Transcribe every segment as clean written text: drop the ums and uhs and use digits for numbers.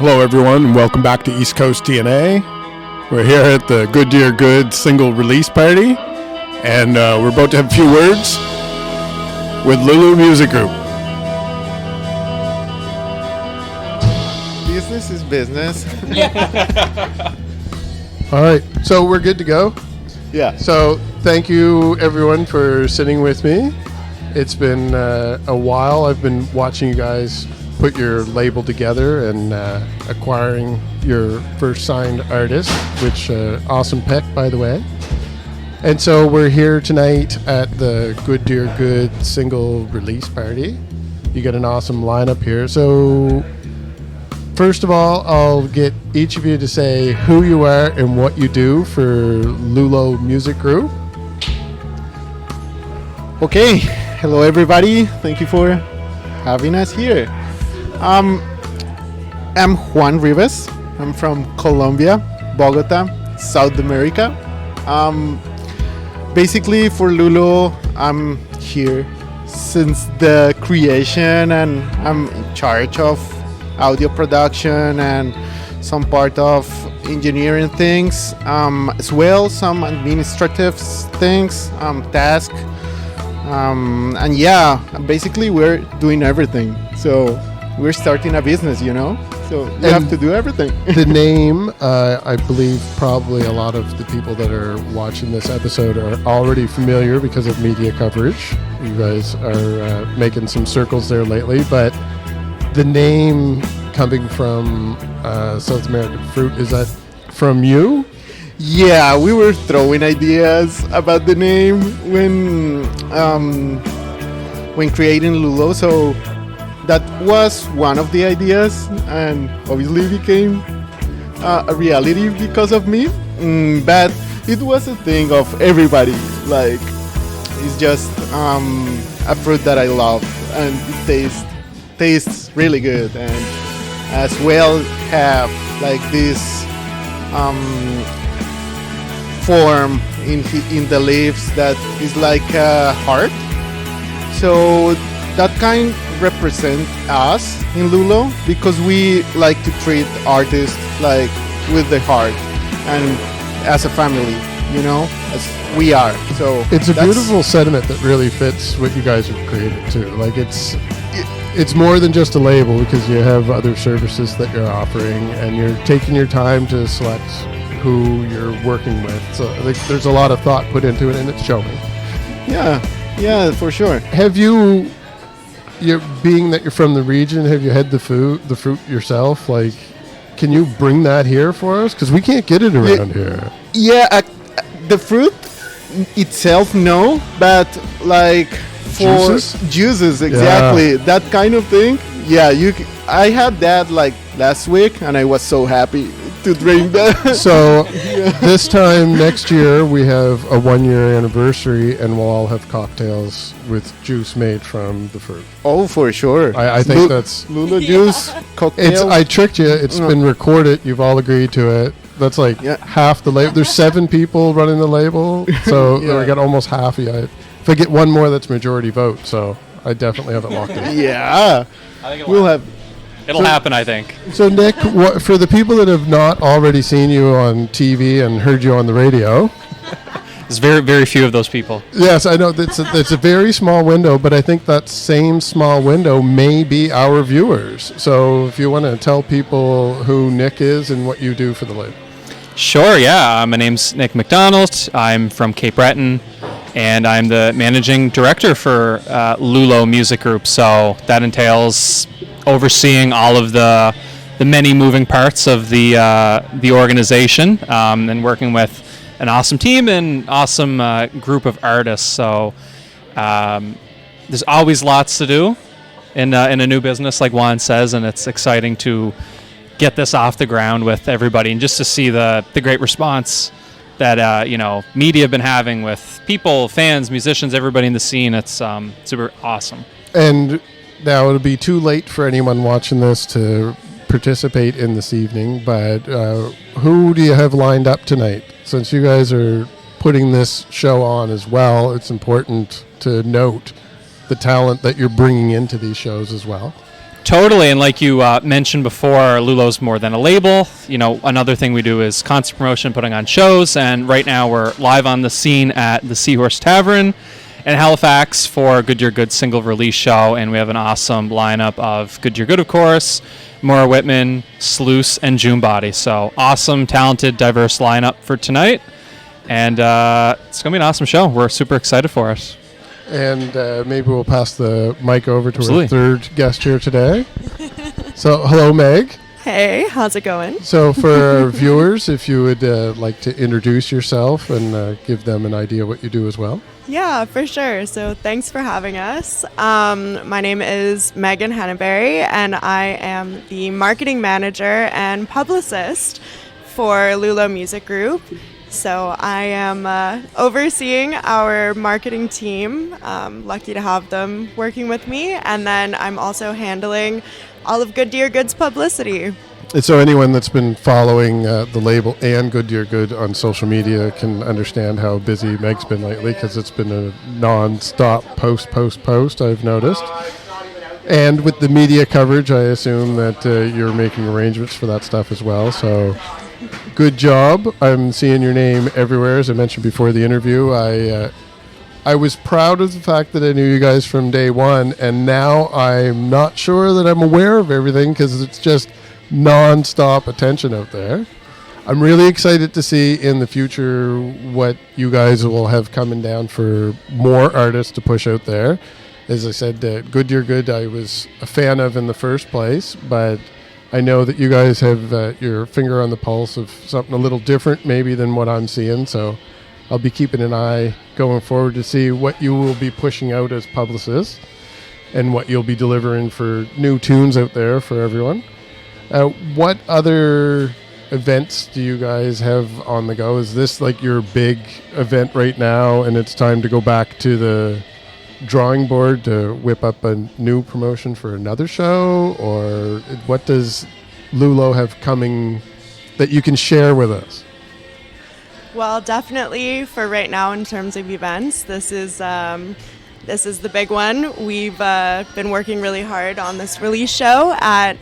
Hello, everyone, and welcome back to East Coast TNA. We're here at the Good Dear Good single release party, and we're about to have a few words with Lulo Music Group. Business is business. All right, so we're good to go. Yeah. So thank you, everyone, for sitting with me. It's been a while. I've been watching you guys put your label together and acquiring your first signed artist, which awesome pick, by the way. And so we're here tonight at the Good Dear Good single release party. You got an awesome lineup here. So first of all, I'll get each of you to say who you are and what you do for Lulo Music Group. Okay. Hello, everybody. Thank you for having us here. I'm Juan Rivas. I'm from Colombia, Bogota, South America. Basically, for Lulo, I'm here since the creation, and I'm in charge of audio production and some part of engineering things, as well some administrative things, tasks. And yeah, basically we're doing everything. So we're starting a business, so you have to do everything. The name, I believe probably a lot of the people that are watching this episode are already familiar because of media coverage. You guys are making some circles there lately, but the name coming from South American fruit, is that from you? Yeah, we were throwing ideas about the name when creating Lulo, so that was one of the ideas, and obviously became a reality because of me. But it was a thing of everybody. Like, it's just a fruit that I love, and it tastes really good, and as well have like this form in the leaves that is like a heart. So that kind represent us in Lulo, because we like to treat artists like with the heart and as a family, as we are. So it's a beautiful sentiment that really fits what you guys have created too. Like it's more than just a label, because you have other services that you're offering, and you're taking your time to select who you're working with. So there's a lot of thought put into it, and it's showing. Yeah, for sure. Have being that you're from the region, have you had the fruit yourself? Like, can you bring that here for us? Because we can't get it around here. Yeah, the fruit itself, no, but like for juices, exactly, that kind of thing. Yeah, I had that like last week, and I was so happy to drink that. So this time next year we have a 1-year anniversary, and we'll all have cocktails with juice made from the fruit. Oh, for sure. I think that's Lulo juice cocktail. I tricked you. It's been recorded. You've all agreed to it. That's like half the label. There's 7 people running the label, so I got almost half of you. If I get one more, that's majority vote. So I definitely have it locked in. Yeah, I think it'll happen, I think. So, Nick, for the people that have not already seen you on TV and heard you on the radio... There's very, very few of those people. Yes, I know. It's a very small window, but I think that same small window may be our viewers. So if you want to tell people who Nick is and what you do for the label. Sure, yeah. My name's Nick McDonald. I'm from Cape Breton, and I'm the managing director for Lulo Music Group. So that entails overseeing all of the many moving parts of the organization, and working with an awesome team and awesome group of artists. So there's always lots to do in a new business, like Juan says, and it's exciting to get this off the ground with everybody, and just to see the great response that media have been having with people, fans, musicians, everybody in the scene. It's super awesome. And now it'll be too late for anyone watching this to participate in this evening, but who do you have lined up tonight? Since you guys are putting this show on as well, it's important to note the talent that you're bringing into these shows as well. Totally, and like you mentioned before, Lulo's more than a label. You know, another thing we do is concert promotion, putting on shows, and right now we're live on the scene at the Seahorse Tavern in Halifax for Good Year Good single release show, and we have an awesome lineup of Good Year Good, of course, Maura Whitman, Sluice, and June Body. So awesome, talented, diverse lineup for tonight, and it's going to be an awesome show. We're super excited for it. And maybe we'll pass the mic over to Absolutely. our third guest here today. So, hello, Meg. Hey, how's it going? So, for our viewers, if you would like to introduce yourself and give them an idea what you do as well. Yeah, for sure. So thanks for having us. My name is Megan Henneberry, and I am the marketing manager and publicist for Lulo Music Group. So I am overseeing our marketing team. Lucky to have them working with me. And then I'm also handling all of Good Year Good's publicity. And so anyone that's been following the label and Good Year Good on social media can understand how busy Meg's been lately, because it's been a non-stop post, I've noticed. And with the media coverage, I assume that you're making arrangements for that stuff as well. So good job. I'm seeing your name everywhere. As I mentioned before the interview, I was proud of the fact that I knew you guys from day one, and now I'm not sure that I'm aware of everything because it's just non-stop attention out there. I'm really excited to see in the future what you guys will have coming down for more artists to push out there. As I said, Good Year Good I was a fan of in the first place, but I know that you guys have your finger on the pulse of something a little different maybe than what I'm seeing, so I'll be keeping an eye going forward to see what you will be pushing out as publicists and what you'll be delivering for new tunes out there for everyone. What other events do you guys have on the go? Is this like your big event right now and it's time to go back to the drawing board to whip up a new promotion for another show? Or what does Lulo have coming that you can share with us? Well, definitely for right now in terms of events, this is the big one. We've been working really hard on this release show at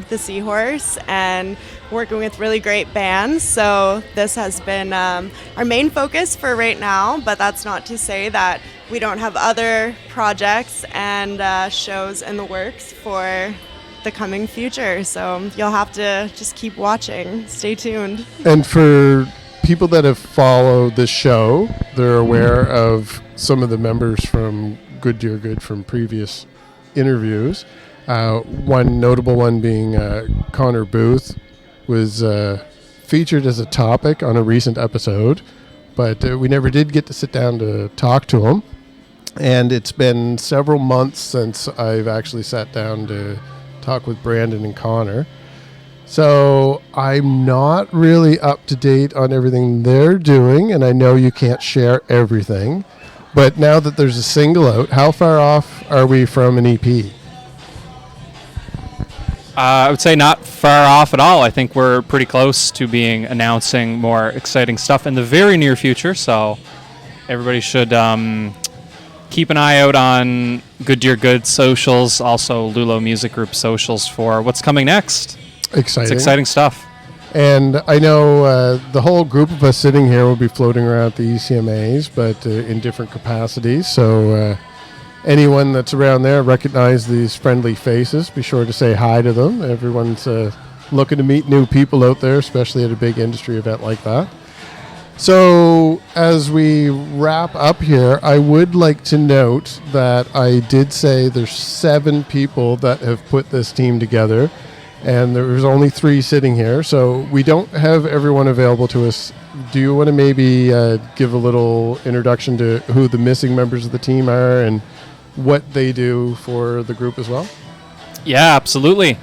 the Seahorse and working with really great bands. So this has been our main focus for right now, but that's not to say that we don't have other projects and shows in the works for the coming future. So you'll have to just keep watching. Stay tuned. And for people that have followed this show, they're aware of some of the members from Good Year Good from previous interviews. One notable one being Connor Booth was featured as a topic on a recent episode, but we never did get to sit down to talk to him. And it's been several months since I've actually sat down to talk with Brandon and Connor. So I'm not really up to date on everything they're doing, and I know you can't share everything. But now that there's a single out, how far off are we from an EP? I would say not far off at all. I think we're pretty close to announcing more exciting stuff in the very near future. So everybody should keep an eye out on Good Year Good socials, also Lulo Music Group socials for what's coming next. Exciting. It's exciting stuff. And I know the whole group of us sitting here will be floating around the ECMAs, but in different capacities. So anyone that's around there recognize these friendly faces. Be sure to say hi to them. Everyone's looking to meet new people out there, especially at a big industry event like that. So as we wrap up here, I would like to note that I did say there's 7 people that have put this team together, and there's only 3 sitting here, so we don't have everyone available to us. Do you want to maybe give a little introduction to who the missing members of the team are and what they do for the group as well? Yeah, absolutely.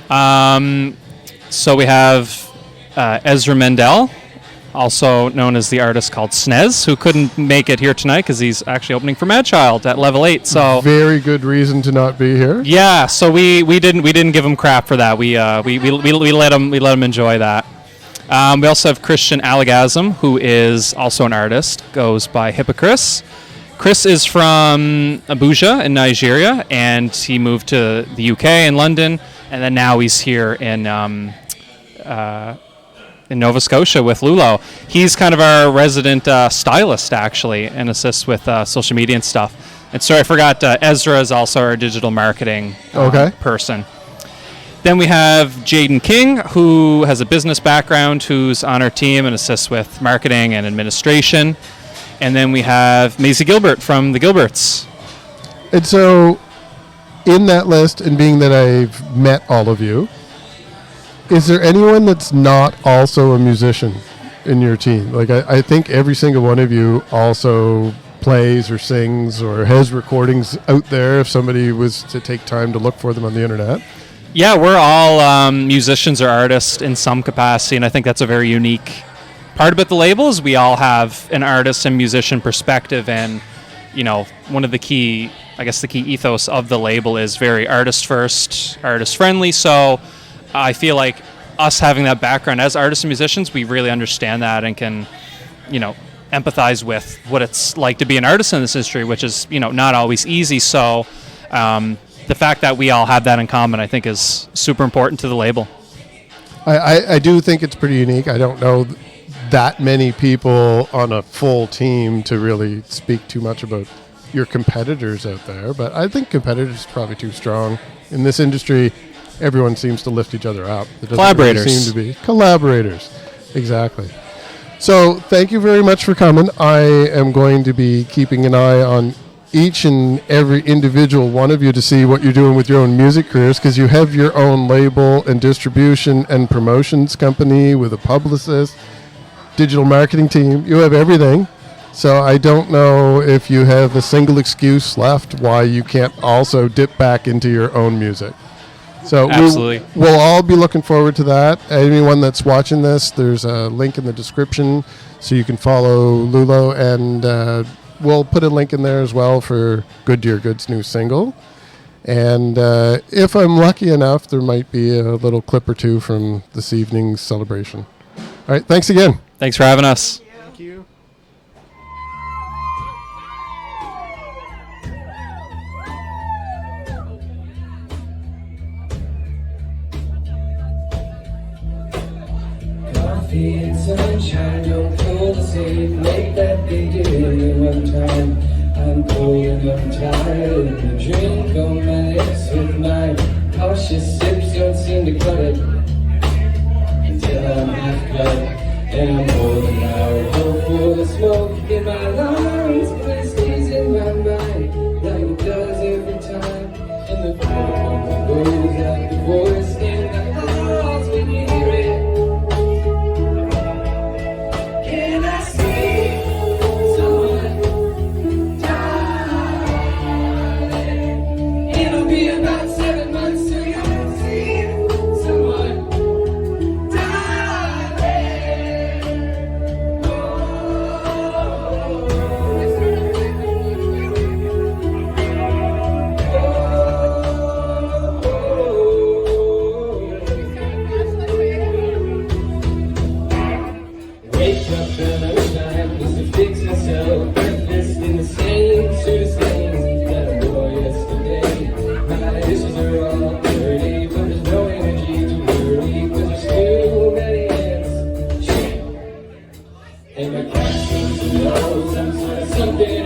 So we have Ezra Mendel, also known as the artist called Snez, who couldn't make it here tonight because he's actually opening for Mad Child at Level 8. So very good reason to not be here. Yeah, so we didn't give him crap for that. We let him enjoy that. We also have Christian Allegazam, who is also an artist, goes by Hippocris. Chris is from Abuja in Nigeria, and he moved to the UK in London, and then now he's here in Nova Scotia with Lulo. He's kind of our resident stylist, actually, and assists with social media and stuff. And sorry, I forgot, Ezra is also our digital marketing person. Then we have Jaden King, who has a business background, who's on our team and assists with marketing and administration. And then we have Maisie Gilbert from the Gilberts. And so, in that list, and being that I've met all of you, is there anyone that's not also a musician in your team? Like, I think every single one of you also plays or sings or has recordings out there if somebody was to take time to look for them on the internet. Yeah, we're all musicians or artists in some capacity, and I think that's a very unique part about the label is we all have an artist and musician perspective, and, you know, one of the key, I guess the key ethos of the label is very artist first, artist friendly, so I feel like us having that background as artists and musicians, we really understand that and can, you know, empathize with what it's like to be an artist in this industry, which is, you know, not always easy, so the fact that we all have that in common, I think, is super important to the label. I do think it's pretty unique. I don't know that many people on a full team to really speak too much about your competitors out there, but I think competitors are probably too strong. In this industry, everyone seems to lift each other up. It Collaborators. Really seem to be. Collaborators. Exactly. So thank you very much for coming. I am going to be keeping an eye on each and every individual one of you to see what you're doing with your own music careers, because you have your own label and distribution and promotions company with a publicist, digital marketing team. You have everything. So I don't know if you have a single excuse left why you can't also dip back into your own music. So absolutely. We'll all be looking forward to that. Anyone that's watching this, there's a link in the description so you can follow Lulo, and we'll put a link in there as well for Good Dear Good's new single. And if I'm lucky enough, there might be a little clip or two from this evening's celebration. All right, thanks again. Thanks for having us. Thank you. Coffee and sunshine don't feel the same way that they did one time. I'm cold and I'm tired. The drink on my lips with mine. Cautious sips don't seem to cut it until I'm half cut. And I'm holding out hope for the smoke in my lungs, but it stays in my mind like it does every time. And the phone goes like the voice in the house when you hear it. Can I see someone die? It'll be about 7 months till you'll see someone. Someday